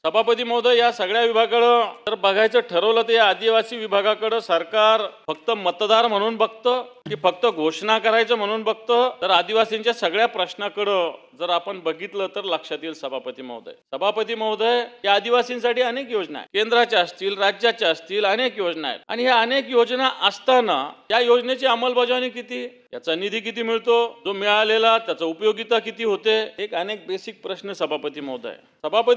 सभापती महोदय, या सगळ्या विभागाकडं जर बघायचं ठरवलं तर या आदिवासी विभागाकडं सरकार फक्त मतदार म्हणून बघतं की फक्त घोषणा करायचं म्हणून बघतं? तर आदिवासींच्या सगळ्या प्रश्नाकडं जर आपण बघितलं तर लक्षात येईल सभापती महोदय, या आदिवासींसाठी अनेक योजना आहेत, केंद्राच्या असतील, राज्याच्या असतील, अनेक योजना आहेत. आणि ह्या अनेक योजना असताना या योजनेची अंमलबजावणी किती, याचा निधी किती मिळतो, जो मिळालेला त्याचा उपयोगिता किती होते, एक अनेक बेसिक प्रश्न सभापती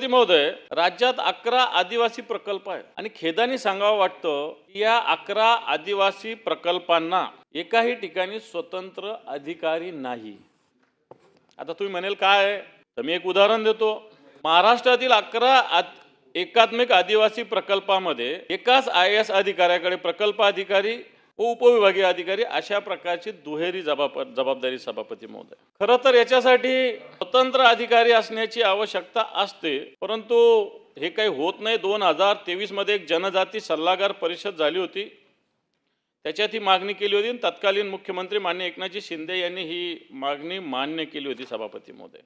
महोदय, राज्यात 11 आदिवासी प्रकल्प आहेत आणि खेदाने सांगावं वाटतं की या 11 आदिवासी प्रकल्पांना एकाही ठिकाणी स्वतंत्र अधिकारी नाही. आता तुम्ही म्हणेल काय, तर मी एक उदाहरण देतो. महाराष्ट्रातील 11 एकात्मिक आदिवासी प्रकल्पामध्ये एकाच IAS अधिकाऱ्याकडे प्रकल्प अधिकारी व उपविभागीय अधिकारी अशा प्रकारची दुहेरी जबाबदारी सभापती महोदय. खरं तर याच्यासाठी स्वतंत्र अधिकारी असण्याची आवश्यकता असते, परंतु हे काही होत नाही. 2023 मध्ये एक जनजाती सल्लागार परिषद झाली होती, त्याच्यात ही मागणी केली होती. तत्कालीन मुख्यमंत्री माननीय एकनाथजी शिंदे यांनी ही मागणी मान्य केली होती सभापती महोदय.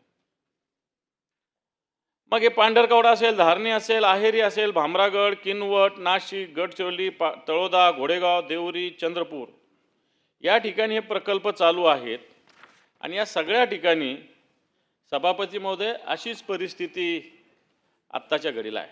मग हे पांढरकवडा असेल, धारणी असेल, आहेरी असेल, भामरागड, किनवट, नाशिक, गडचिरोली, तळोदा, घोडेगाव, देवरी, चंद्रपूर या ठिकाणी हे प्रकल्प चालू आहेत. आणि या सगळ्या ठिकाणी सभापती महोदय अशीच परिस्थिती आत्ताच्या घडीला आहे.